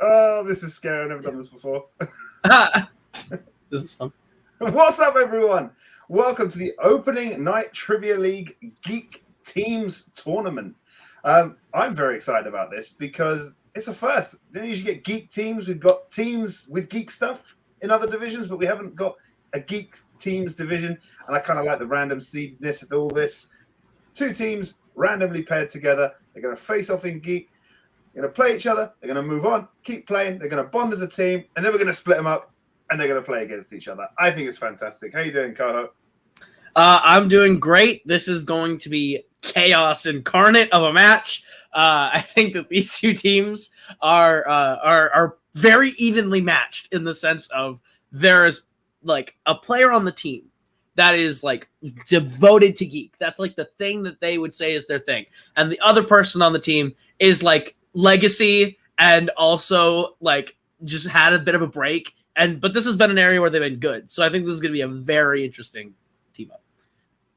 Oh, this is scary. I've never done this before. This is fun. What's up, everyone? Welcome to the opening night Trivia League Geek Teams Tournament. I'm very excited about this because it's a first. We don't usually get Geek teams. We've got teams with Geek stuff in other divisions, but we haven't got a Geek Teams division. And I kind of like the random seedness of all this. Two teams randomly paired together. They're going to face off in Geek. They're going to play each other. They're going to move on, keep playing. They're going to bond as a team, and then we're going to split them up, and they're going to play against each other. I think it's fantastic. How you doing, Koho? I'm doing great. This is going to be chaos incarnate of a match. I think that these two teams are very evenly matched in the sense of there is like a player on the team that is like devoted to Geek. That's like the thing that they would say is their thing. And the other person on the team is like legacy and also like just had a bit of a break. But this has been an area where they've been good. So I think this is going to be a very interesting team up.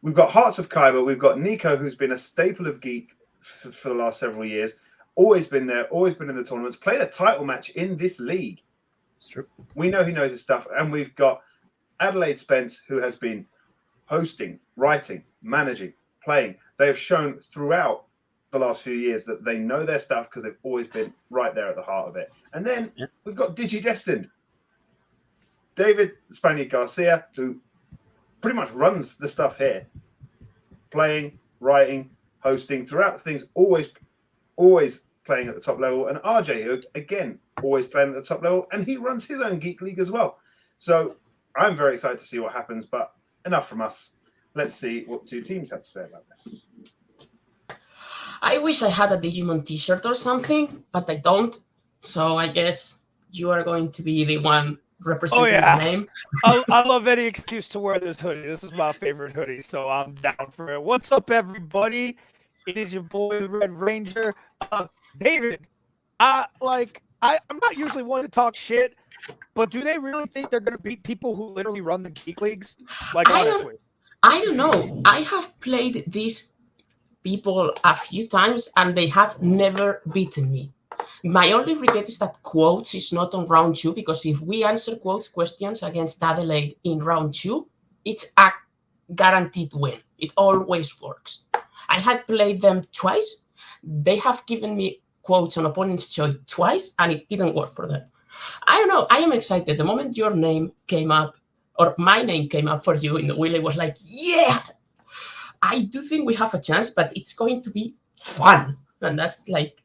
We've got Hearts of Kyber. We've got Nico, who's been a staple of Geek for the last several years. Always been there, always been in the tournaments. Played a title match in this league. It's true. We know he knows his stuff. And we've got Adelaide Spence, who has been hosting, writing, managing, playing. They have shown throughout the last few years that they know their stuff because they've always been right there at the heart of it. And then we've got Digidestined. David Spaniard Garcia, who pretty much runs the stuff here. Playing, writing, hosting, throughout the things, always playing at the top level. And RJ, who, again, always playing at the top level. And he runs his own Geek League as well. So I'm very excited to see what happens. But enough from us. Let's see what two teams have to say about this. I wish I had a Digimon t-shirt or something, but I don't. So I guess you are going to be the one representing the name. I love any excuse to wear this hoodie. This is my favorite hoodie, so I'm down for it. What's up, everybody? It is your boy, the Red Ranger. David, I'm not usually one to talk shit, but do they really think they're going to beat people who literally run the Geek Leagues? Like, honestly. I don't know. I have played these people a few times, and they have never beaten me. My only regret is that Quotes is not on round 2, because if we answer Quotes questions against Adelaide in round 2, it's a guaranteed win. It always works. I had played them twice. They have given me Quotes on opponent's choice twice, and it didn't work for them. I don't know. I am excited. The moment your name came up, or my name came up for you in the wheel, it was like, yeah! I do think we have a chance, but it's going to be fun. And that's like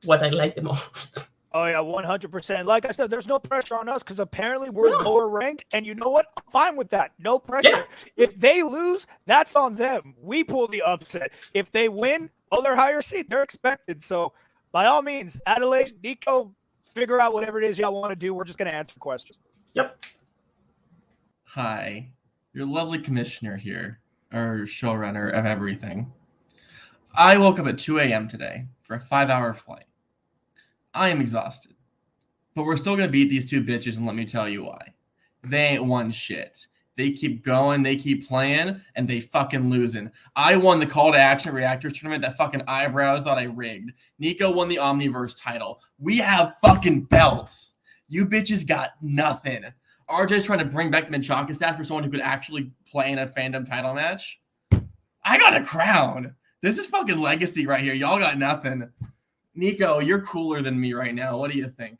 what I like the most. Oh, yeah, 100%. Like I said, there's no pressure on us because apparently we're lower ranked. And you know what? I'm fine with that. No pressure. Yeah. If they lose, that's on them. We pull the upset. If they win, they're higher seed. They're expected. So by all means, Adelaide, Nico, figure out whatever it is y'all want to do. We're just going to answer questions. Yep. Hi, your lovely commissioner here, or showrunner of everything. I woke up at 2 a.m. today for a 5-hour flight. I am exhausted. But we're still going to beat these two bitches, and let me tell you why. They ain't won shit. They keep going, they keep playing, and they fucking losing. I won the Call to Action Reactors tournament that fucking eyebrows thought I rigged. Nico won the Omniverse title. We have fucking belts. You bitches got nothing. RJ's trying to bring back the Menchaca staff for someone who could actually play in a fandom title match. I got a crown. This is fucking legacy right here. Y'all got nothing. Nico, you're cooler than me right now. What do you think?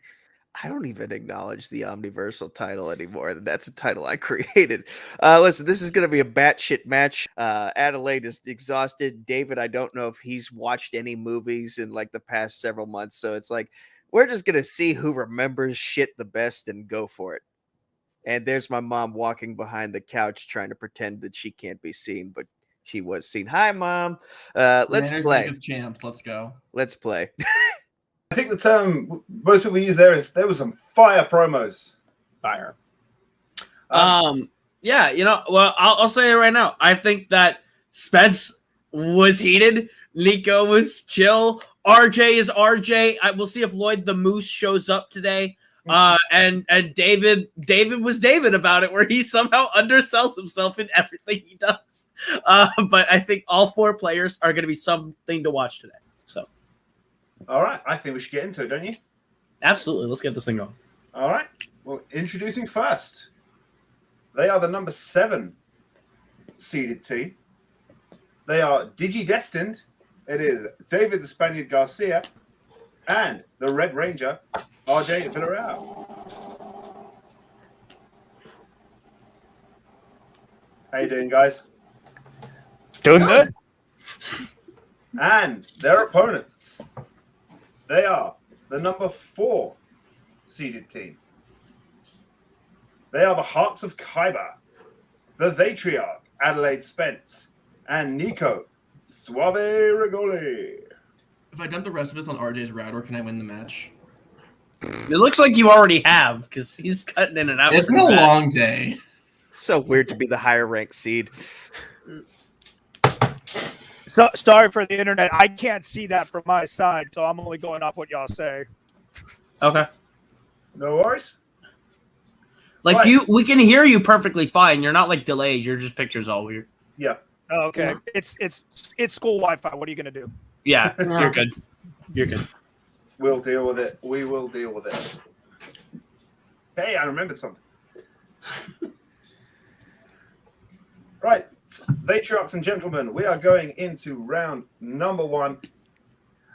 I don't even acknowledge the Omniversal title anymore. That's a title I created. Listen, this is going to be a batshit match. Adelaide is exhausted. David, I don't know if he's watched any movies in like the past several months. So it's like, we're just going to see who remembers shit the best and go for it. And there's my mom walking behind the couch trying to pretend that she can't be seen, but she was seen. Hi, Mom. Let's play. Champs. Let's go. Let's play. I think the term most people use there is there was some fire promos. Fire. Yeah, you know, well, I'll say it right now. I think that Spence was heated. Nico was chill. RJ is RJ. We'll see if Lloyd the Moose shows up today. And David was David about it, where he somehow undersells himself in everything he does. But I think all 4 players are going to be something to watch today. So, All right, I think we should get into it, don't you? absolutely, let's get this thing going. All right. Well, introducing first, they are the number 7 seeded team. They are Digidestined. It is David the Spaniard Garcia and the Red Ranger, RJ Villarreal. How you doing, guys? Doing good. And their opponents, they are the number 4 seeded team. They are the Hearts of Kyber, the Vatriarch, Adelaide Spence, and Nico Suave Rigoli. If I dump the rest of us on RJ's router, can I win the match? It looks like you already have, because he's cutting in and out. It's been a long day. So weird to be the higher ranked seed. So, sorry for the internet. I can't see that from my side, so I'm only going off what y'all say. Okay. No worries. Like Right. we can hear you perfectly fine. You're not like delayed. Your just picture's all weird. Yeah. Oh, okay, it's school Wi-Fi. What are you gonna do? Yeah, Yeah. you're good. You're good. We'll deal with it. We will deal with it. Hey, I remembered something. Right. Vatriarchs and gentlemen, we are going into round number 1.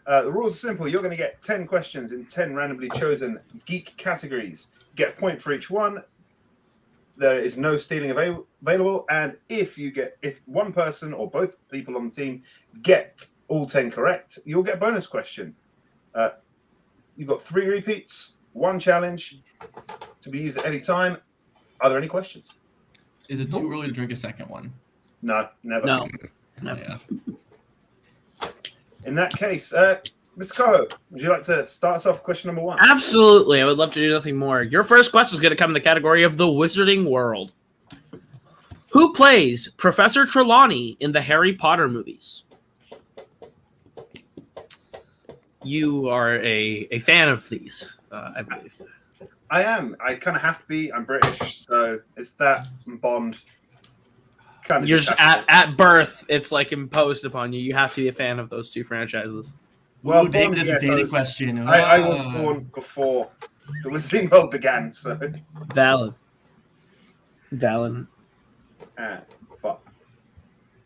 The rules are simple. You're going to get 10 questions in 10 randomly chosen geek categories. Get a point for each one. There is no stealing available. And if one person or both people on the team get all 10 correct, you'll get a bonus question. You've got 3 repeats, 1 challenge to be used at any time. Are there any questions? Is it too early to drink a second one? No, never. No. Yeah. In that case, Mr. Coho, would you like to start us off question number 1? Absolutely. I would love to do nothing more. Your first question is going to come in the category of the Wizarding World. Who plays Professor Trelawney in the Harry Potter movies? You are a fan of these, I believe. I am. I kind of have to be. I'm British, so it's that Bond. Kind of You're just at birth, it's like imposed upon you. You have to be a fan of those 2 franchises. Well, Ooh, David has yes, a dating question. I was born before the Wizarding World began, so. Valid. 5,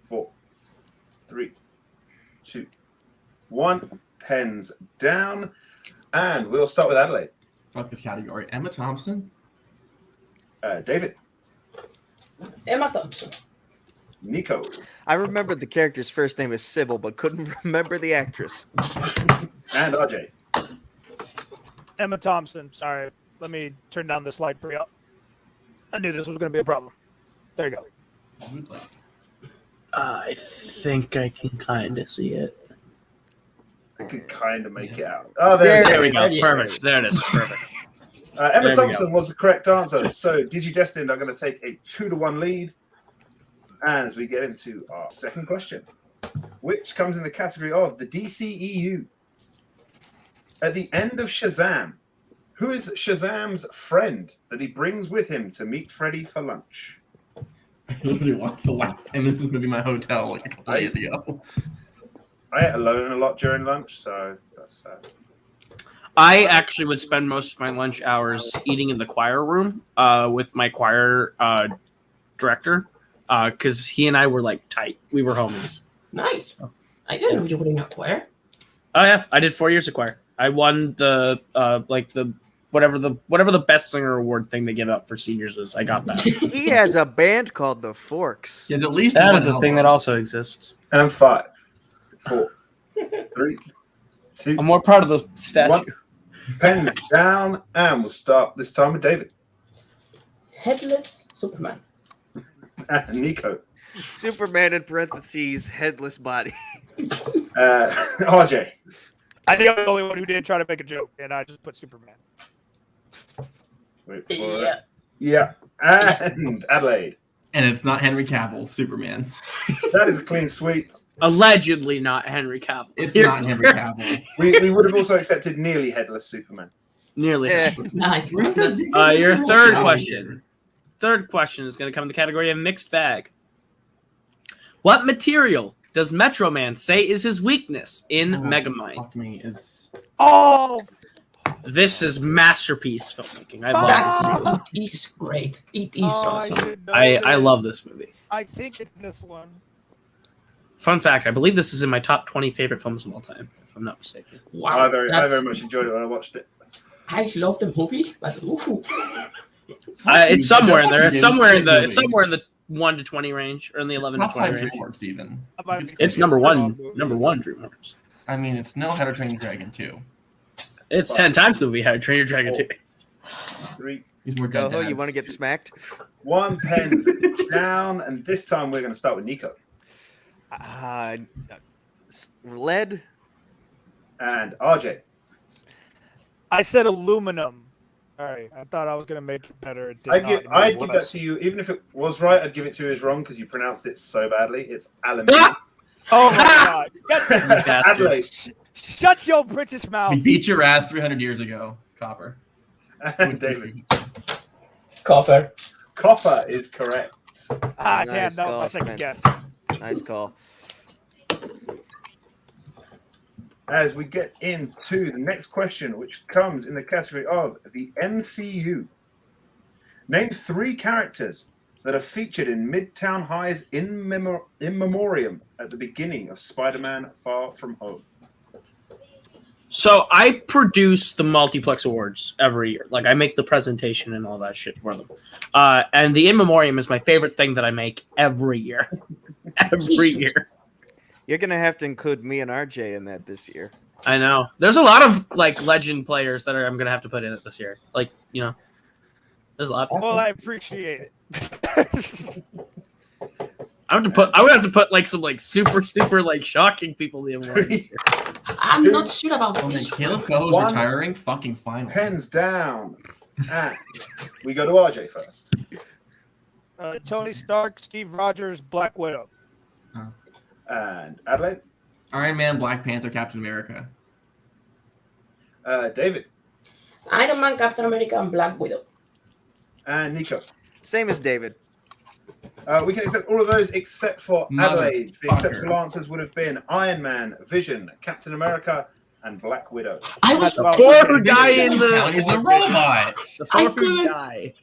4, 3, 2, 1. Pens down, and we'll start with Adelaide. Fuck this category. Emma Thompson? David. Emma Thompson. Nico. I remembered the character's first name is Sybil, but couldn't remember the actress. And RJ. Emma Thompson. Sorry, let me turn down this light for you. I knew this was going to be a problem. There you go. I think I can kind of see it. I can kind of make it out. Oh, There we go. There you go. Perfect. There it is. Perfect. Emma There we Thompson was the correct answer. So Digidestined are going to take a 2-1 lead as we get into our second question, which comes in the category of the DCEU. At the end of Shazam, who is Shazam's friend that he brings with him to meet Freddy for lunch? I literally watched the last 10 minutes of this movie in my hotel like a couple days ago. I ate alone a lot during lunch, so that's sad. I actually would spend most of my lunch hours eating in the choir room with my choir director because he and I were like tight. We were homies. Nice. I didn't know you were in a choir. Oh yeah, I did 4 years of choir. I won the whatever the best singer award thing they give out for seniors is. I got that. He has a band called the Forks. He has at least That one is a thing album. that also exists. And 5, 4, 3, 2, I'm more proud of the statue. One. Pens down, and we'll start this time with David. Headless Superman. And Nico. Superman in parentheses, headless body. RJ. I think I'm the only one who didn't try to make a joke, and I just put Superman. Wait for Yeah. it. Yeah. And Adelaide. And it's not Henry Cavill, Superman. That is a clean sweep. Allegedly not Henry Cavill. It's not Henry Cavill. We would have also accepted nearly headless Superman. Nearly. Eh. Nice. Your third question. Third question is going to come in the category of mixed bag. What material does Metro Man say is his weakness in Megamind? Fuck me, is Oh, This is masterpiece filmmaking. I love this movie. It is great. It is I awesome. should know I this. love this movie. I think it's this one. Fun fact, I believe this is in my top 20 favorite films of all time, if I'm not mistaken. Wow, I very much enjoyed it when I watched it. I love the movie, but ooh. It's somewhere in there. It's It's somewhere in the movie. it's somewhere in the 1 to 20 range, or in the 11 to top 20 5 range. DreamWorks even. It's number one DreamWorks. I mean, it's no How to Train Your Dragon 2. It's 10 times the movie How to Train Your Dragon 2. 3, He's more dead Oh, you dads. want to get smacked? 1 pens down, and this time we're going to start with Nico Lead. and RJ. I said aluminum. All right, I thought I was gonna make it better. It did I'd not. give that to you, even if it was right. I'd give it to you as wrong because you pronounced it so badly. It's aluminium. Oh my god! Adelaide Shut your British mouth. We beat your ass 300 years ago, Copper. and David. Copper. Copper is correct. Ah, damn, Nice that was call, my second Spence. guess. Nice call. As we get into the next question, which comes in the category of the MCU. Name 3 characters that are featured in Midtown High's in memoriam at the beginning of Spider-Man Far From Home. So I produce the multiplex awards every year. Like I make the presentation and all that shit for them. And the in memoriam is my favorite thing that I make every year. Every year. You're gonna have to include me and RJ in that this year. I know. There's a lot of like legend players that I'm gonna have to put in it this year. Like, you know. There's a lot. Well, I appreciate it. I would have to put like some like super like shocking people in the award this year. I'm not sure about Oh man, this Caleb one. Coe's 1 retiring? Fucking final. Pens down. And we go to RJ first. Tony Stark, Steve Rogers, Black Widow. And Adelaide. Iron Man, Black Panther, Captain America. David. Iron Man, Captain America, and Black Widow. And Nico. Same as David. We can accept all of those except for Adelaide's. The Motherfucker. acceptable answers would have been Iron Man, Vision, Captain America, and Black Widow. I was The poor guy in the He's a robot. The I poor couldn't- guy.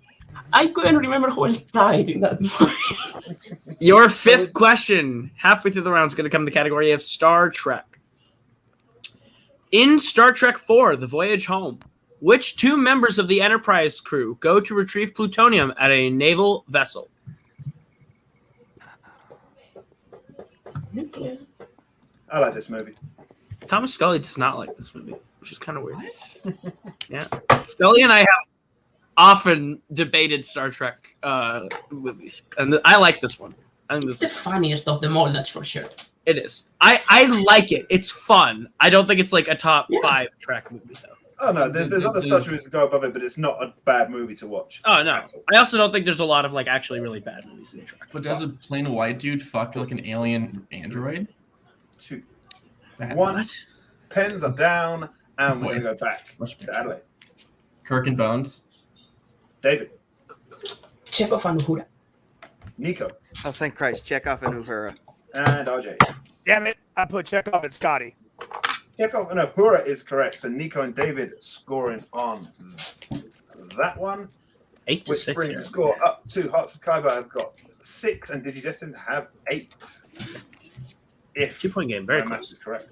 I couldn't remember who else died in that movie. Your 5th question, halfway through the round, is going to come in the category of Star Trek. In Star Trek IV, The Voyage Home, which 2 members of the Enterprise crew go to retrieve plutonium at a naval vessel? Nuclear. I like this movie. Thomas Scully does not like this movie, which is kind of weird. Yeah. Scully and I have often debated Star Trek movies, and I like this one. I think It's this the funniest of them all, that's for sure. it is. I like it. It's fun. I don't think it's like a top 5 Trek movie though. Oh no, there's other Star Trek that go above it, but it's not a bad movie to watch. Oh no. I also don't think there's a lot of like actually really bad movies in Trek. But does a plain white dude fuck like an alien android? 2. Bad. 1. What? Pens are down, and we're Boy. going to go back Much to Adelaide. Kirk and Bones. David. Chekhov and Uhura. Nico. Oh, thank Christ. Chekhov and Uhura. And RJ. Damn it! I put Chekhov and Scotty. Chekhov and Uhura is correct. So Nico and David scoring on that one, 8 to which 6 brings here. the score up to Hearts of Kyber have got 6 and Digidestined have 8. If 2-point game, very my maths close. is correct.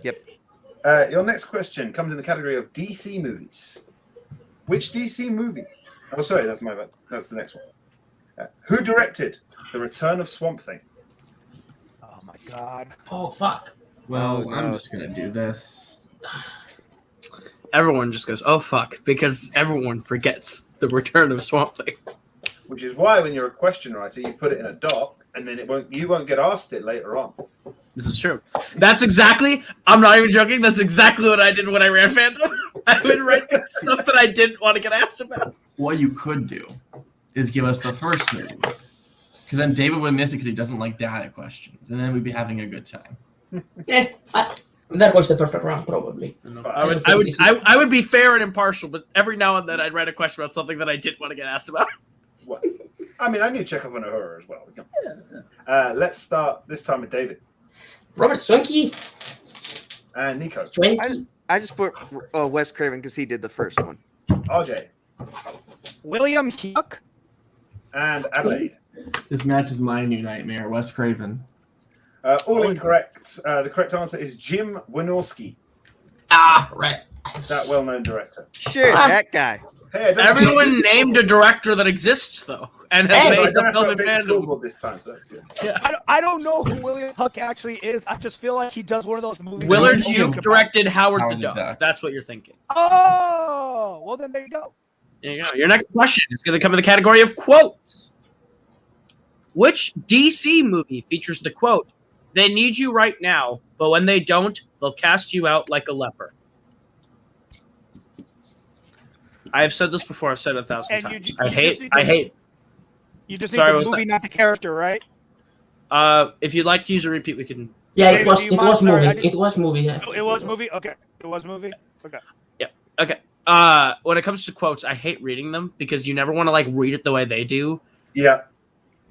Yep. Your next question comes in the category of DC movies. Which DC movie? Oh, sorry, that's the next one. Who directed The Return of Swamp Thing? Oh my god. Oh, fuck. Well, Oh, I'm no. just gonna do this. Everyone just goes, "Oh fuck," because everyone forgets the Return of Swamp Thing. Which is why when you're a question writer, you put it in a doc, and then you won't get asked it later on. This is true. That's exactly. I'm not even joking. That's exactly what I did when I ran fandom. I would write the stuff that I didn't want to get asked about. What you could do is give us the first movie. Because then David would miss it because he doesn't like data questions. And then we'd be having a good time. Yeah, That was the perfect round, probably. I would be fair and impartial, but every now and then I'd write a question about something that I didn't want to get asked about. What? I mean, I knew Chekhov and Uhura as well. Let's start this time with David. Robert Swanky. And Nico. Swanky. I just put Wes Craven because he did the first one. RJ. William Huck. And Adelaide. This match is my new nightmare. Wes Craven. All incorrect. The correct answer is Jim Wynorski, Right. that well-known director. Sure, that guy. Hey, Everyone named a director that exists, though, and has I made don't the have to film in update fandom. scoreboard this time, so that's good. I don't know who William Huck actually is. I just feel like he does one of those movies. Willard that you Hughes think about. directed Howard the Howard the Duck. Duck. That's what you're thinking. Oh, well then there you go. There you go. Your next question is going to come in the category of quotes. Which DC movie features the quote, "They need you right now, but when they don't, they'll cast you out like a leper"? I have said this before. I've said it 1,000 And times. you I just hate. need I to- hate. You just need Sorry, the what's movie, that? not the character, right? If you'd like to use a repeat, we can. Yeah, Wait, it was do you it mind? was Sorry, I movie. didn't- It was movie. Yeah. It was movie. Okay, it was movie. Okay. Okay. When it comes to quotes, I hate reading them because you never want to like read it the way they do Yeah,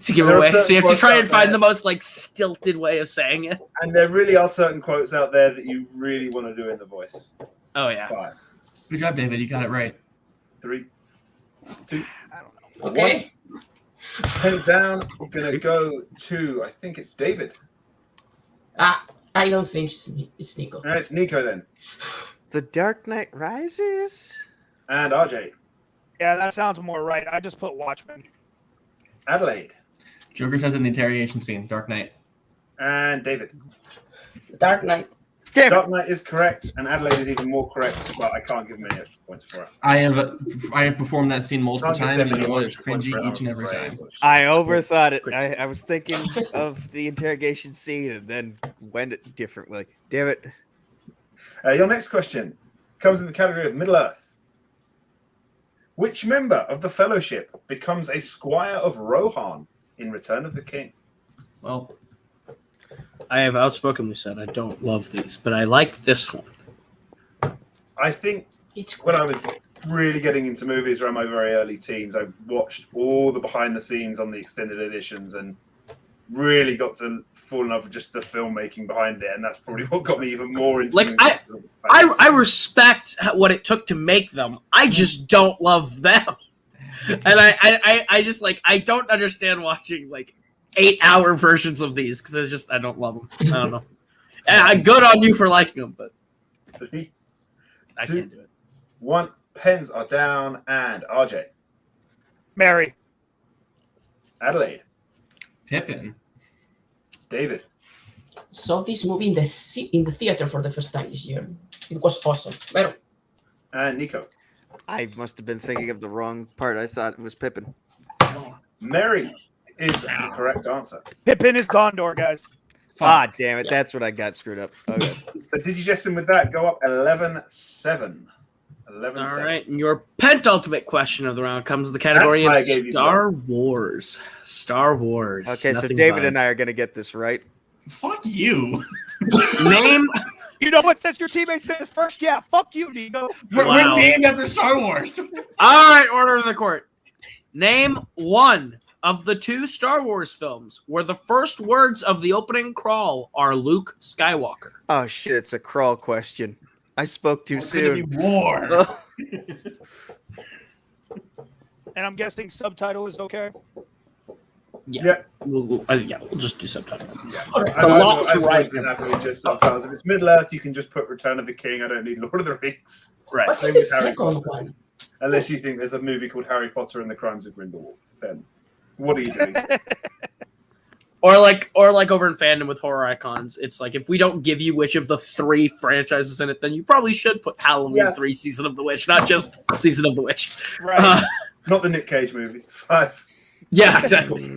to give There are away. certain So you have to quotes try out and find there. the most like stilted way of saying it. and there really are certain quotes out there that you really want to do in the voice. Oh yeah. 5, Good job, David. You got it right. 3, 2, Okay. Hands down. We're gonna go to. I think it's David. I don't think it's Nico. All right, it's Nico then, The Dark Knight Rises? and RJ, Yeah, that sounds more right. I just put Watchmen. Adelaide, Joker says in the interrogation scene, Dark Knight. and David. Dark Knight. Damn it. Dark Knight is correct, and Adelaide is even more correct, but I can't give him any extra points for it. I have performed that scene multiple Can't give times, them and any it was extra points cringy for it, each and I'm every afraid. time. I overthought it. I was thinking of the interrogation scene and then went it differently. Damn it. Your next question comes in the category of Middle Earth. Which member of the Fellowship becomes a Squire of Rohan in Return of the King? Well, I have outspokenly said I don't love these, but I like this one. I think It's when I was really getting into movies around my very early teens, I watched all the behind the scenes on the extended editions and really got to fall in love with just the filmmaking behind it, and that's probably what got me even more into Like, movies. I respect what it took to make them. I just don't love them. And I just like I don't understand watching like 8-hour versions of these because I don't love them. I don't know. And good on you for liking them, but 3, I 2, can't do it. 1. Pens are down, and RJ, Mary. Adelaide, Pippin. David, saw this movie in the theater for the first time this year. It was awesome. Pero, and Nico. I must have been thinking of the wrong part. I thought it was Pippin. Mary is the correct answer. Pippin is Gondor, guys. Ah, damn it. That's what I got screwed up. Okay. But Digidestined with that go up 11-7. 11-7. All right, and your penultimate question of the round comes in the category That's why I of gave you Star points. Wars. Star Wars. Okay, so Nothing David but- and I are going to get this right. Fuck you. Name You know what? Since your teammate says first, yeah, fuck you, Nico. We're Wow. named after Star Wars. All right, order of the court. Name one of the 2 Star Wars films where the first words of the opening crawl are Luke Skywalker. Oh, shit. It's a crawl question. I spoke too It's gonna be soon. war. Oh, And I'm guessing subtitle is okay. Yeah. We'll just do subtitles. all right. I'm lot to write. happy with just subtitles. If it's Middle Earth, you can just put Return of the King. I don't need Lord of the Rings. Right. What Same is the with Harry second Potter. one? Unless you think there's a movie called Harry Potter and the Crimes of Grindelwald. Then what are you doing? Or like over in fandom with horror icons, it's like if we don't give you which of the 3 franchises in it, then you probably should put Halloween Yeah. 3 Season of the Witch, not just Season of the Witch. Right. Not the Nick Cage movie. 5, Yeah, exactly.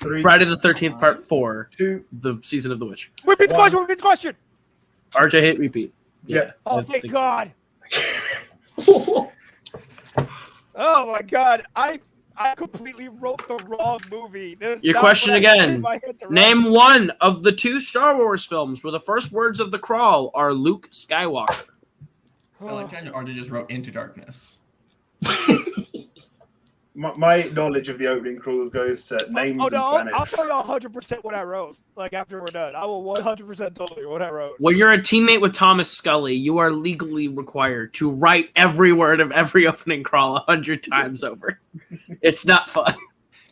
3, Friday the 13th Part 4, 2. the Season of the Witch. Repeat the question. Repeat the question. RJ hate repeat. Yeah. Oh, I thank think- God. Oh my God. I completely wrote the wrong movie. Your question again. Name one of the 2 Star Wars films where the first words of the crawl are Luke Skywalker. I like that Artie just wrote Into Darkness. My knowledge of the opening crawls goes to names and I'll planets. tell you 100% what I wrote. Like after we're done, I will 100% tell you what I wrote. When you're a teammate with Thomas Scully, you are legally required to write every word of every opening crawl 100 times over. It's not fun.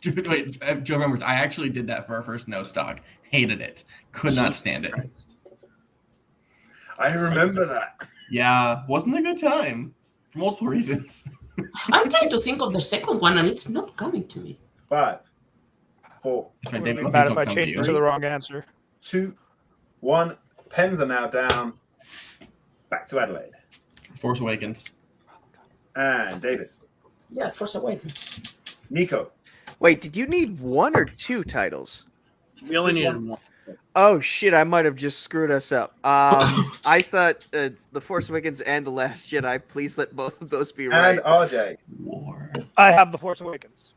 Wait, Joe remembers. I actually did that for our first no stock. Hated it. Could not stand it. I remember that. Yeah, wasn't a good time for multiple reasons. I'm trying to think of the second one, and it's not coming to me. 5, 4, That's right, Would it David, be bad things if I will come to changed you. to the wrong answer? 2, 1. Pens are now down. Back to Adelaide. Force Awakens. And David. Yeah, Force Awakens. Nico. Wait, did you need 1 or 2 titles? We only Just needed one. one. Oh shit! I might have just screwed us up. I thought the Force Awakens and the Last Jedi. Please let both of those be right. And RJ. War. I have the Force Awakens.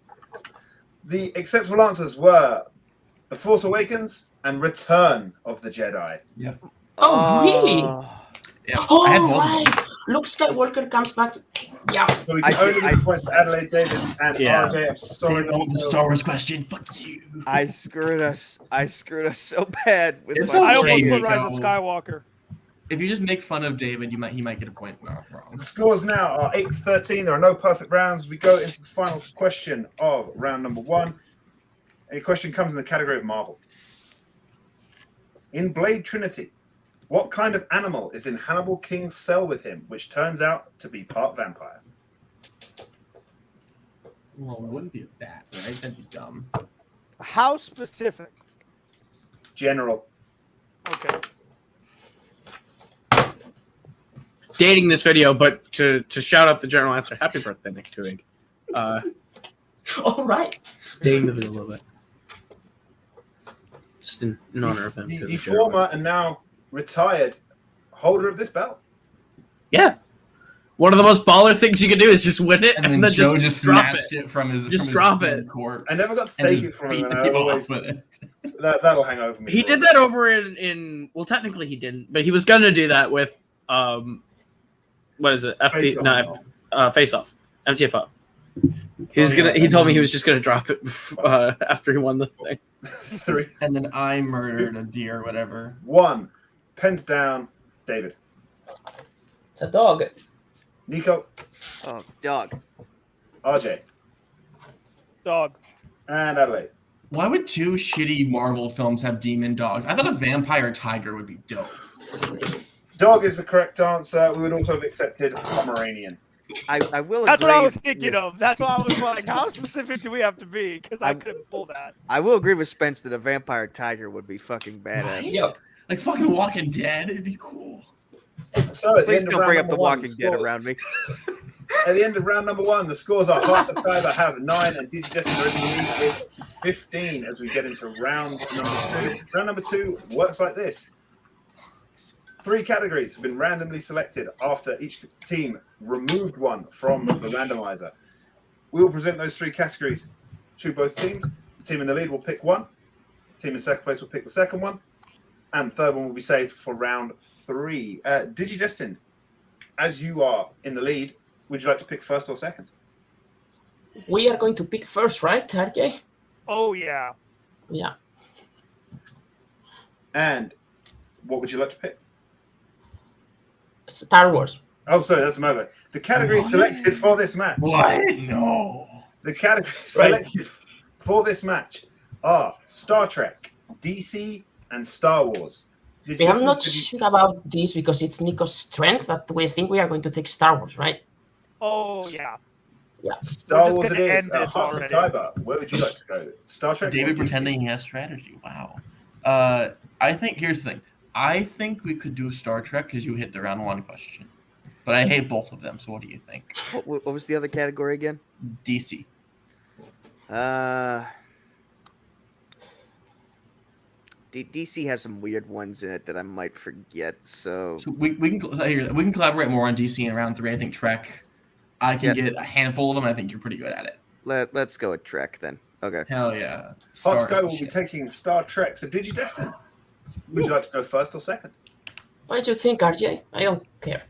The acceptable answers were The Force Awakens and Return of the Jedi. Yep. Oh, really? Yeah. I had Oh, both of them. right. Luke Skywalker comes back. Yeah. So we can only give points to Adelaide, David, and Yeah. RJ. I'm sorry. David, the Star Wars question. Fuck you. I screwed us. I screwed us so bad with It's my I okay, almost Nico. put Rise of Skywalker. If you just make fun of David, he might get a point wrong. So the scores now are 8-13. There are no perfect rounds. We go into the final question of round number 1. A question comes in the category of Marvel. In Blade Trinity, what kind of animal is in Hannibal King's cell with him, which turns out to be part vampire? Well, it wouldn't be a bat, right? That'd be dumb. How specific? General. Okay. Dating this video, but to shout out the general answer, happy birthday, Nick Tuig. All right. Dating the video a little bit. Just in honor of him. The, to the general former and now retired holder of this belt. Yeah. One of the most baller things you can do is just win it And then Joe just drop snatched it from his Just from drop his it. corpse. I never got to and take just it from beat him, and the I people always, off with it. that'll hang over me. He for did a that over in well, technically he didn't, but he was gonna do that with what is it? Face Face Off. MTFO. He told me he was just gonna drop it after he won the thing. 3, And then I murdered a deer or whatever. 1. Pens down. David. It's a dog. Nico. Oh, dog. RJ. Dog. And Adelaide. Why would 2 shitty Marvel films have demon dogs? I thought a vampire tiger would be dope. Dog is the correct answer. We would also have accepted Pomeranian. I will. That's what I agree was thinking with- of. That's why I was like, how specific do we have to be? Because I couldn't pull that. I will agree with Spence that a vampire tiger would be fucking badass. Right? Yep. Like fucking Walking Dead, it'd be cool. So at the Please end of don't round bring up number The one, Walking Dead scores- around me. At the end of round number 1, the scores are Hearts of Kyber have 9 and Digidestined are in the lead with 15 as we get into round number 2. Round number 2 works like this. 3 categories have been randomly selected after each team removed one from the randomizer. We will present those 3 categories to both teams. The team in the lead will pick one. The team in second place will pick the second one. And the third one will be saved for round 3. Digidestined, as you are in the lead, would you like to pick first or second? We are going to pick first, right, RJ? Oh, yeah. Yeah. And what would you like to pick? Star Wars. Oh, sorry, that's a moment. The category selected for this match. What? No. The category selected for this match are Star Trek, DC, and Star Wars. I'm not sure about this because it's Nico's strength that we think we are going to take Star Wars, right? Oh, yeah. Star just Wars it gonna is. end this Hearts of already. Kyber. Where would you like to go? Star Trek. David or DC? pretending he has strategy. Wow. I think here's the thing. I think we could do Star Trek because you hit the round 1 question. But I hate both of them. So what do you think? What was the other category again? DC. DC has some weird ones in it that I might forget. So So we can collaborate more on DC in round 3. I think Trek. I can get a handful of them. I think you're pretty good at it. Let's go with Trek then. Okay. Hell yeah. Hot Stars Sky and will be shit. taking Star Trek. So Digidestined. Would you like to go first or second? What do you think, RJ? I don't care.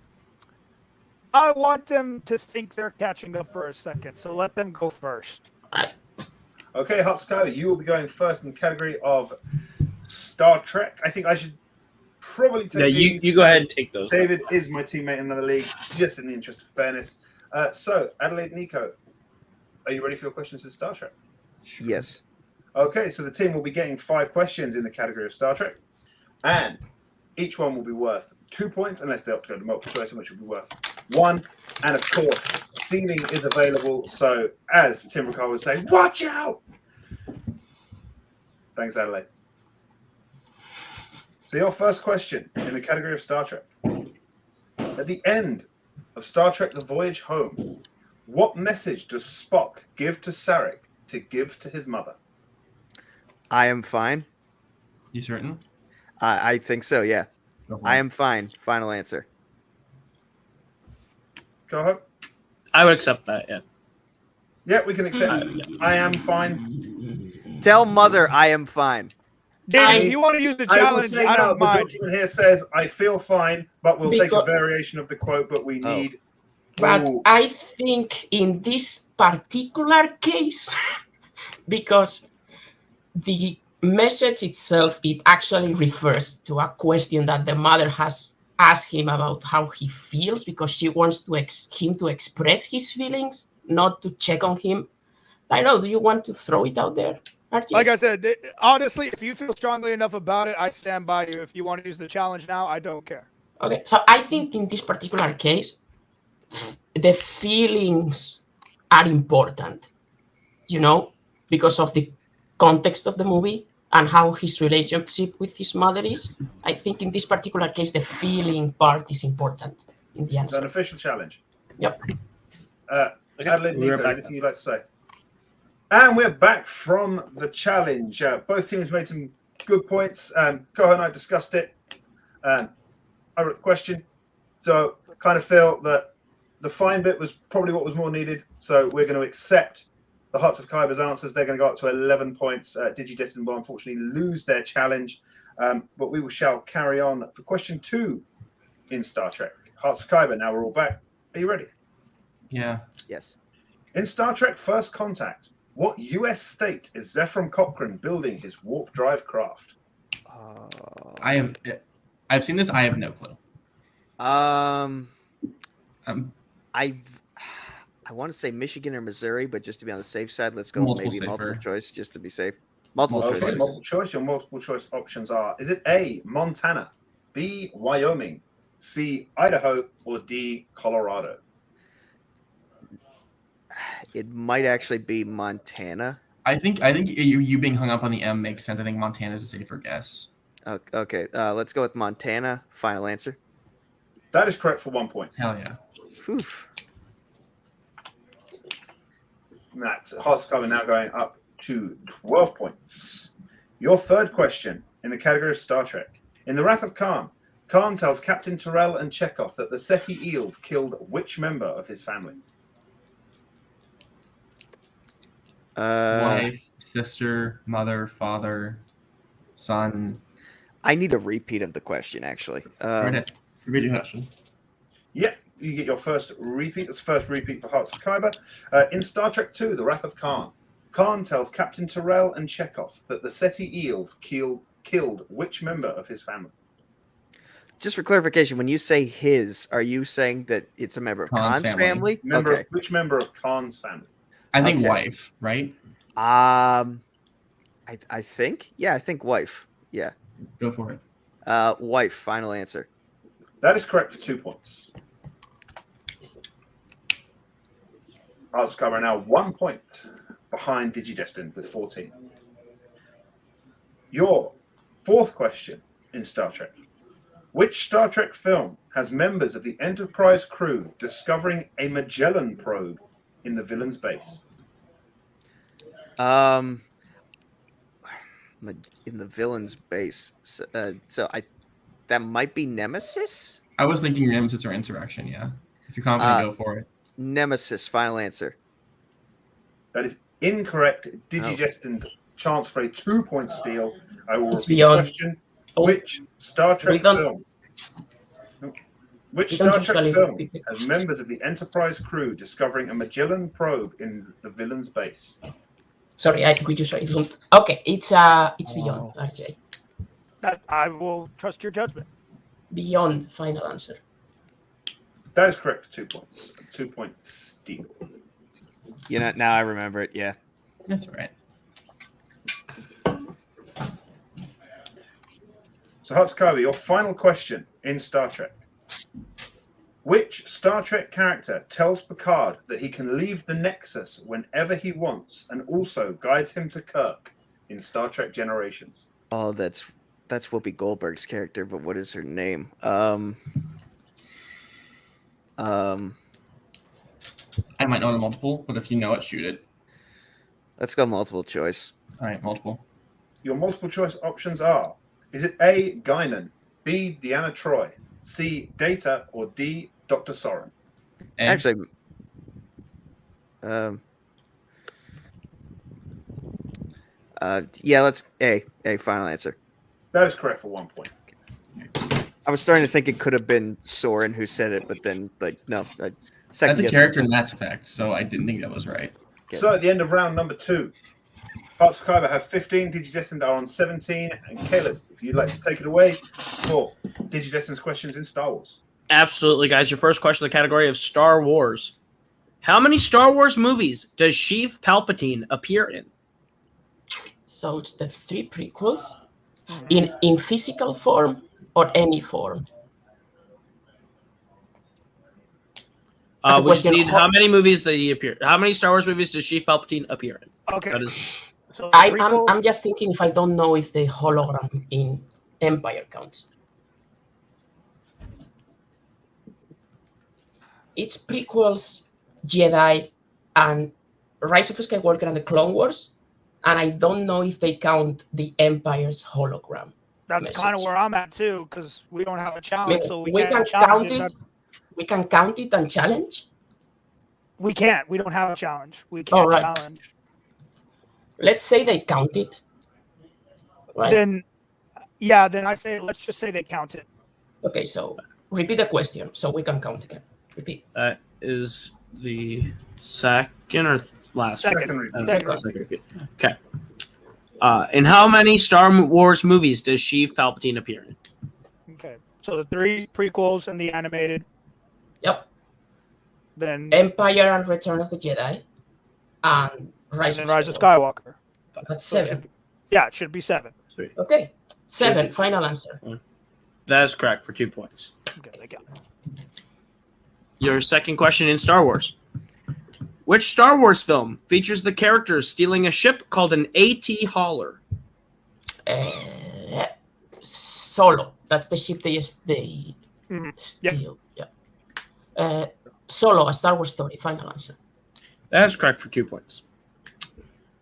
I want them to think they're catching up for a second, so let them go first. Right. Okay, Hot Sky, you will be going first in the category of Star Trek. I think I should probably take Yeah, these. you go ahead and take those. David is my teammate in another league, just in the interest of fairness. So, Adelaide, Nico, are you ready for your questions for Star Trek? Yes. Okay, so the team will be getting 5 questions in the category of Star Trek, and each one will be worth 2 points, unless they opt to go to multiple choice, which will be worth 1. And of course, stealing is available. So, as Tim Ricard would say, watch out! Thanks, Adelaide. So, your first question in the category of Star Trek. At the end of Star Trek The Voyage Home, what message does Spock give to Sarek to give to his mother? I am fine. You certain? I think so, yeah. Go for I it. am fine. Final answer. Go ahead. I would accept that. Yeah. Yeah, we can accept it. I am fine. Tell mother I am fine. Dave, if you want to use the I will challenge, say I now, don't the mind. document here says, I feel fine, but we'll take a Because- variation of the quote, but we Oh. need... But Ooh. I think in this particular case, because the message itself, it actually refers to a question that the mother has asked him about how he feels, because she wants to him to express his feelings, not to check on him. I know, do you want to throw it out there, RJ? Like I said, honestly, if you feel strongly enough about it, I stand by you. If you want to use the challenge now, I don't care. Okay, so I think in this particular case, the feelings are important, because of the context of the movie and how his relationship with his mother is. I think in this particular case, the feeling part is important in the Is that answer. an official challenge? Yep. Adelaide, we'll be right Nico, back anything you'd like to say? And we're back from the challenge. Both teams made some good points. Koho and I discussed it. I wrote the question. So kind of feel that the fine bit was probably what was more needed. So we're going to accept the Hearts of Kyber's answers. They're going to go up to 11 points. Digidestined will unfortunately lose their challenge. But we shall carry on for question 2 in Star Trek. Hearts of Kyber, now we're all back. Are you ready? Yeah. Yes. In Star Trek First Contact, what US state is Zephram Cochrane building his warp drive craft? I've seen this. I have no clue. I want to say Michigan or Missouri, but just to be on the safe side, let's go Multiple maybe multiple safer. choice just to be safe. Multiple Okay, choice. multiple choice. Your multiple choice options are: is it A, Montana, B, Wyoming, C, Idaho, or D, Colorado? It might actually be Montana. I think you being hung up on the M makes sense. I think Montana is a safer guess. Okay, let's go with Montana. Final answer. That is correct for 1 point. Hell yeah. Whew. And that's Hearts of Kyber now going up to 12 points. Your third question in the category of Star Trek. In The Wrath of Khan, Khan tells Captain Terrell and Chekhov that the SETI Eels killed which member of his family? Wife, sister, mother, father, son. I need a repeat of the question, actually. Repeat your question. Yeah, you get your first repeat. That's the first repeat for Hearts of Kyber. In Star Trek II, The Wrath of Khan, Khan tells Captain Terrell and Chekhov that the SETI Eels killed which member of his family? Just for clarification, when you say his, are you saying that it's a member of Khan's Khan's family. family? Which member of Khan's family? I think Okay. wife, right? I think. Yeah, I think wife. Yeah. Go for it. Wife. Final answer. That is correct for 2 points. Hearts of Kyber are now 1 point behind Digidestined with 14. Your fourth question in Star Trek. Which Star Trek film has members of the Enterprise crew discovering a Magellan probe in the villain's base? In the villain's base. So that might be Nemesis. I was thinking Nemesis or Insurrection. Yeah. If you're confident, go for it. Nemesis. Final answer. That is incorrect. Digidestined chance for a 2-point steal. I will It's repeat the beyond. question. Oh. Which Star Trek don't- film? Which we don't Star Trek usually film repeat it. has members of the Enterprise crew discovering a Magellan probe in the villain's base? Sorry, we usually don't. Okay, it's beyond, Oh. RJ. I will trust your judgment. Beyond, final answer. That is correct for 2 points. 2-point steal. You know, now I remember it. Yeah. That's all right. So, Hearts of Kyber, your final question in Star Trek. Which Star Trek character tells Picard that he can leave the Nexus whenever he wants and also guides him to Kirk in Star Trek Generations? Oh, that's Whoopi Goldberg's character, but what is her name? I might know the multiple, but if you know it, shoot it. Let's go multiple choice. All right, multiple. Your multiple choice options are: is it A, Guinan, B, Deanna Troi, C, Data, or D, Dr. Soren? A. Actually, yeah, let's A. Final answer. That is correct for 1 point. I was starting to think it could have been Soren who said it, but then no. Second That's a guess character in Mass Effect, so I didn't think that was right. Okay. So at the end of round number 2, Hearts of Kyber have 15, Digidestined are on 17, and Caleb, if you'd like to take it away for Digidestined's questions in Star Wars. Absolutely, guys. Your first question in the category of Star Wars. How many Star Wars movies does Sheev Palpatine appear in? So it's the 3 prequels in physical form or any form. We just question, need how many movies that he appear. How many Star Wars movies does Sheev Palpatine appear in? Okay. That is So I'm just thinking if I don't know if the hologram in Empire counts. It's prequels, Jedi, and Rise of Skywalker and the Clone Wars, and I don't know if they count the Empire's hologram. that's kind of message. where I'm at too, because we don't have a I challenge, mean, so we we can can't challenge count it. it. We can count it and challenge. We can't. We don't have a challenge. We All can't right. challenge. Let's say they count it. Right. Then, yeah. Then I say let's just say they count it. Okay, so repeat the question so we can count again. Repeat. that is the second or last Second. one? Second. Okay. In how many Star Wars movies does Sheev Palpatine appear in? Okay. So the 3 prequels and the animated. Yep. Then Empire and Return of the Jedi, and Rise of Rise of Skywalker. Skywalker. That's So it 7. should be- yeah, it should be 7. Okay. 7. Final answer. That is correct for 2 points. Okay, they count. Your second question in Star Wars. Which Star Wars film features the characters stealing a ship called an AT hauler? Solo. That's the ship they Mhm. steal. Yeah. Solo, a Star Wars story. Final answer. That is correct for 2 points.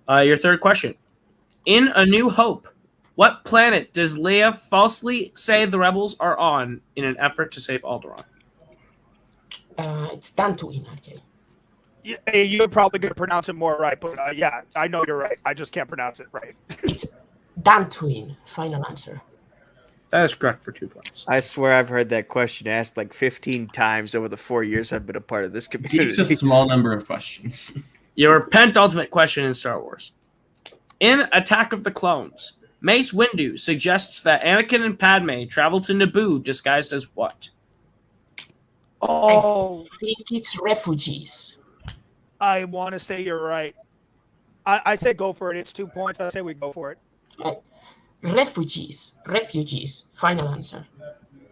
Your third question. In A New Hope, what planet does Leia falsely say the rebels are on in an effort to save Alderaan? It's Dantooine, RJ. Yeah, you're probably going to pronounce it more right, but yeah, I know you're right. I just can't pronounce it right. It's Dantooine. Final answer. That is correct for 2 points. I swear I've heard that question asked like 15 times over the 4 years I've been a part of this It's community. a small number of questions. Your penultimate question in Star Wars. In Attack of the Clones, Mace Windu suggests that Anakin and Padme travel to Naboo disguised as what? Oh, I think it's refugees. I want to say you're right. I say go for it. It's 2 points. I say we go for it. Refugees. Final answer.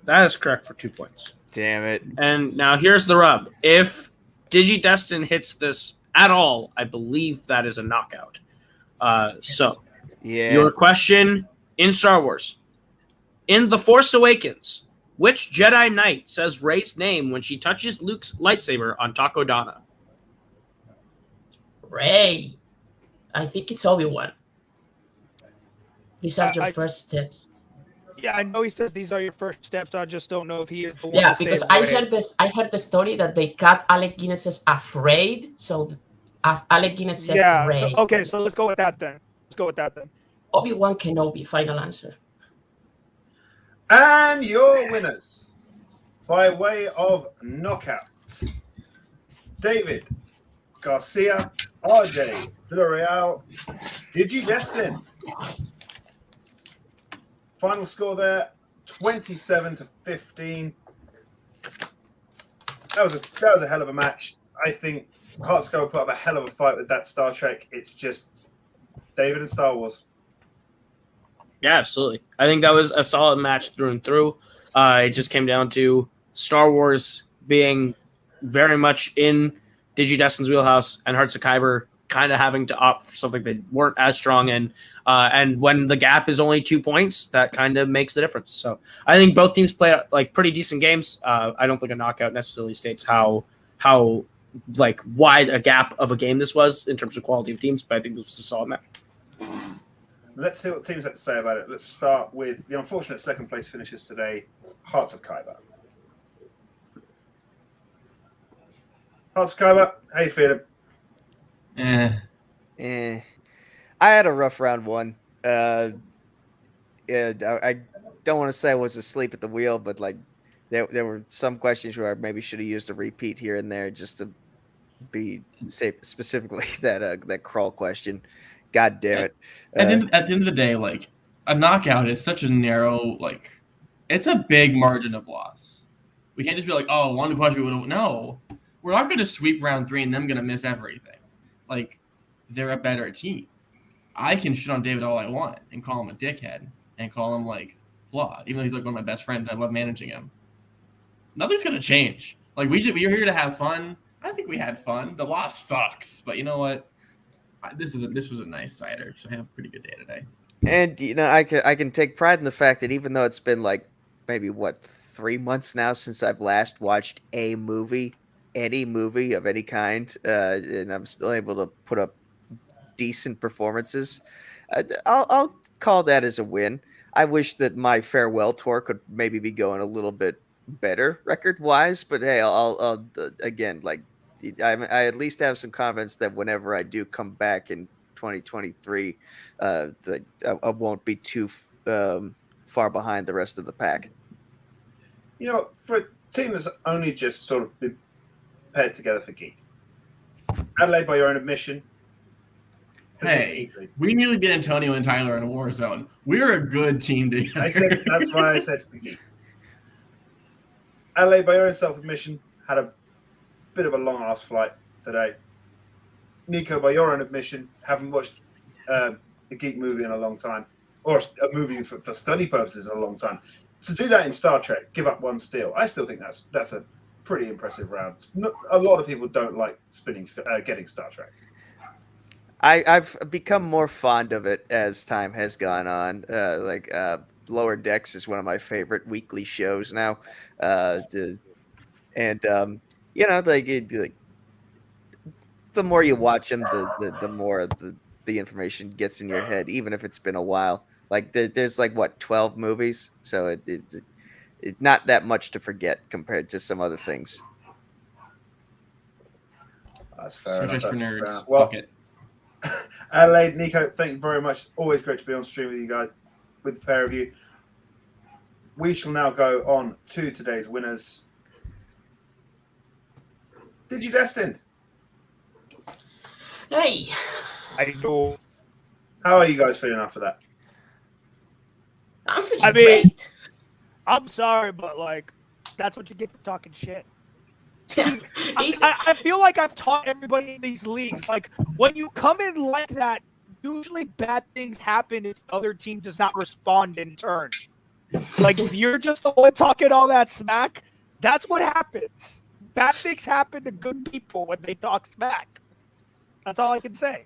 That is correct for 2 points. Damn it. And now here's the rub. If Digidestined hits this at all, I believe that is a knockout. So, Yeah. your question in Star Wars. In The Force Awakens, which Jedi Knight says Rey's name when she touches Luke's lightsaber on Takodana? Rey. I think it's Obi-Wan. These are your I- first steps. Yeah, I know he says these are your first steps. I just don't know if he is the one. Yeah, to because save I Rey. heard this. I heard the story that they cut Alec Guinness's Afraid, so Alec Guinness said Yeah. Rey. So let's go with that then. Obi-Wan Kenobi, final answer. And your winners, by way of knockout, David Garcia, RJ Villarreal, Digidestined. Final score there, 27-15. That was a hell of a match. I think Hearts of Kyber put up a hell of a fight with that Star Trek. It's just David and Star Wars. Yeah, absolutely. I think that was a solid match through and through. It just came down to Star Wars being very much in Digidestined's wheelhouse and Hearts of Kyber kind of having to opt for something they weren't as strong in. And when the gap is only 2 points, that kind of makes the difference. So I think both teams played like pretty decent games. I don't think a knockout necessarily states how like wide a gap of a game this was in terms of quality of teams, but I think this was a solid match. Let's see what teams have to say about it. Let's start with the unfortunate second place finishers today, Hearts of Kyber. Hearts of Kyber, how you feeling? I had a rough round one. I don't want to say I was asleep at the wheel, but like there were some questions where I maybe should have used a repeat here and there just to be safe. Specifically that crawl question. God damn it! At the end of the day, like a knockout is such a narrow, like it's a big margin of loss. We can't just be like, oh, one question would no. We're not going to sweep round 3 and them going to miss everything. Like they're a better team. I can shit on David all I want and call him a dickhead and call him like flawed, even though he's like one of my best friends. I love managing him. Nothing's going to change. Like we're here to have fun. I think we had fun. The loss sucks, but you know what? This was a nice cider, so I had a pretty good day today. And you know, I can take pride in the fact that even though it's been like maybe 3 months now since I've last watched any movie of any kind, and I'm still able to put up decent performances, I'll call that as a win. I wish that my farewell tour could maybe be going a little bit better record wise, but hey, I'll again, like I at least have some confidence that whenever I do come back in 2023, I won't be too far behind the rest of the pack. You know, for a team that's only just sort of been paired together for Geek, Adelaide, by your own admission. Hey, we nearly did Antonio and Tyler in a war zone. We're a good team together. That's why I said for Geek. Adelaide, by your own self-admission, had a bit of a long-ass flight today. Nico, by your own admission, haven't watched a Geek movie in a long time, or a movie for study purposes in a long time. To do that in Star Trek, give up one steal, I still think that's a pretty impressive round. A lot of people don't like getting Star Trek. I've become more fond of it as time has gone on. Lower Decks is one of my favorite weekly shows now. You know, the more you watch them, the more the information gets in your head, even if it's been a while. Like there's like 12 movies, so it's not that much to forget compared to some other things. That's fair enough. Just for nerds. Well, Fuck it. Adelaide, Nico, thank you very much. Always great to be on stream with you guys, with the pair of you. We shall now go on to today's winners. Digidestined. Hey, I do. How are you guys feeling after that? I'm feeling I mean- great. I'm sorry, but like, that's what you get for talking shit. It- I feel like I've taught everybody in these leagues, like, when you come in like that, usually bad things happen if the other team does not respond in turn. Like, if you're just the one talking all that smack, that's what happens. Bad things happen to good people when they talk smack. That's all I can say.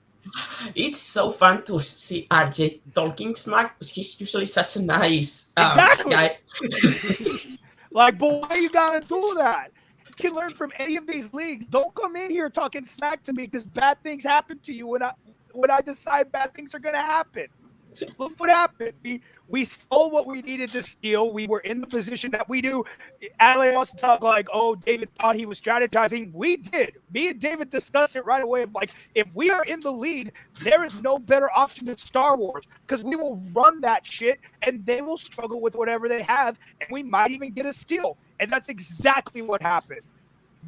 It's so fun to see RJ talking smack because he's usually such a nice Exactly. guy. Like, but why you gotta do that? You can learn from any of these leagues. Don't come in here talking smack to me because bad things happen to you when I decide bad things are gonna happen. Look what happened. We stole what we needed to steal. We were in the position that we do. Adelaide wants to talk like, oh, David thought he was strategizing. We did. Me and David discussed it right away. Of like, if we are in the lead, there is no better option than Star Wars because we will run that shit and they will struggle with whatever they have, and we might even get a steal. And that's exactly what happened.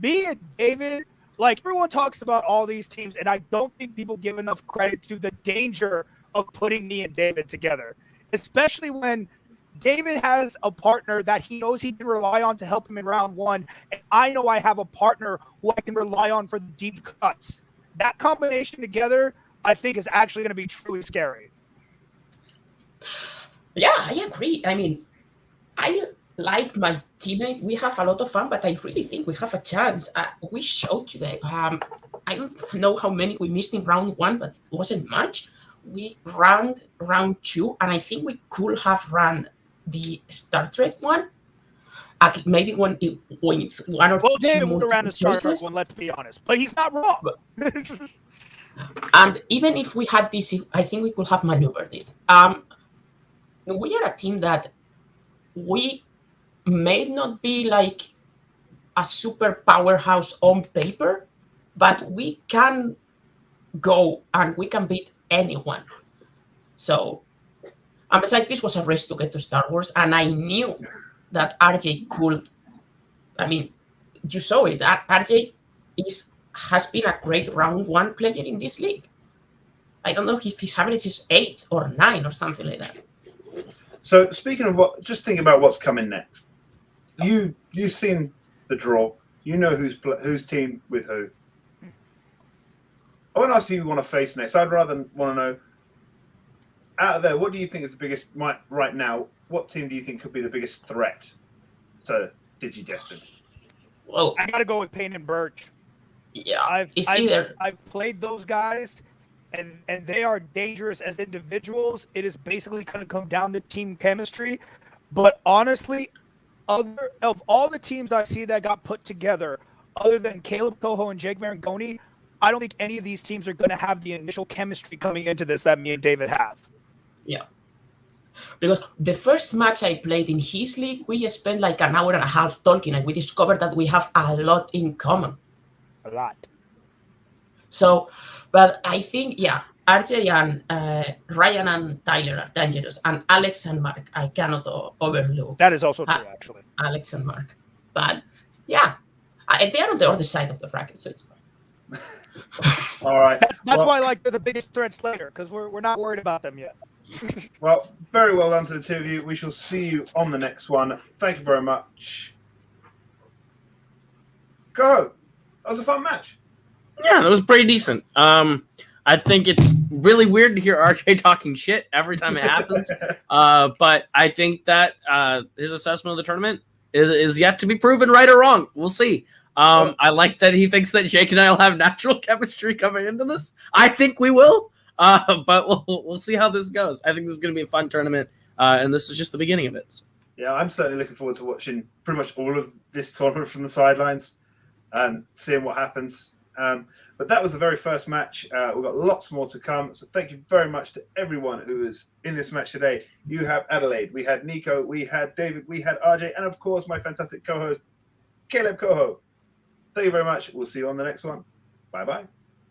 Me and David, like everyone talks about all these teams, and I don't think people give enough credit to the danger of putting me and David together, especially when David has a partner that he knows he can rely on to help him in round one, and I know I have a partner who I can rely on for the deep cuts. That combination together, I think, is actually going to be truly scary. Yeah, I agree. I mean, I like my teammate. We have a lot of fun, but I really think we have a chance. We showed today. I don't know how many we missed in round one, but it wasn't much. We ran round two, and I think we could have run the Star Trek one. Maybe when it's one or Well, two David would have ran the Star Trek choices. one, let's be honest. But he's not wrong. And even if we had this, I think we could have maneuvered it. We are a team that we may not be like a super powerhouse on paper, but we can go and we can beat anyone. So, and besides, this was a race to get to Star Wars, and I knew that RJ could. I mean, you saw it. RJ has been a great round one player in this league. I don't know if his average is 8 or 9 or something like that. So speaking of just think about what's coming next. You've seen the draw. You know who's team with who. I want to ask you who you want to face next. I'd rather want to know, out of there, what do you think is the biggest, right now, what team do you think could be the biggest threat to Digidestined? Well, I got to go with Payne and Birch. yeah, I've played those guys, and they are dangerous as individuals. It is basically going to come down to team chemistry. But honestly, of all the teams I see that got put together, other than Caleb Coho and Jake Marangoni, I don't think any of these teams are going to have the initial chemistry coming into this that me and David have. Yeah. Because the first match I played in his league, we spent like an hour and a half talking, and we discovered that we have a lot in common. A lot. So, but I think, yeah, RJ and Ryan and Tyler are dangerous, and Alex and Mark, I cannot overlook. That is also true, actually. Alex and Mark. But, yeah, they are on the other side of the bracket, so it's fine. All right. That's why like they're the biggest threats later, because we're not worried about them yet. Well, very well done to the two of you. We shall see you on the next one. Thank you very much. Go. That was a fun match. Yeah, that was pretty decent. I think it's really weird to hear RJ talking shit every time it happens. But I think that his assessment of the tournament is yet to be proven right or wrong. We'll see. I like that he thinks that Jake and I will have natural chemistry coming into this. I think we will. But we'll see how this goes. I think this is going to be a fun tournament, and this is just the beginning of it. Yeah, I'm certainly looking forward to watching pretty much all of this tournament from the sidelines and seeing what happens. But that was the very first match. We've got lots more to come. So thank you very much to everyone who was in this match today. You have Adelaide, we had Nico, we had David, we had RJ, and of course my fantastic co-host, Caleb Coho. Thank you very much. We'll see you on the next one. Bye-bye.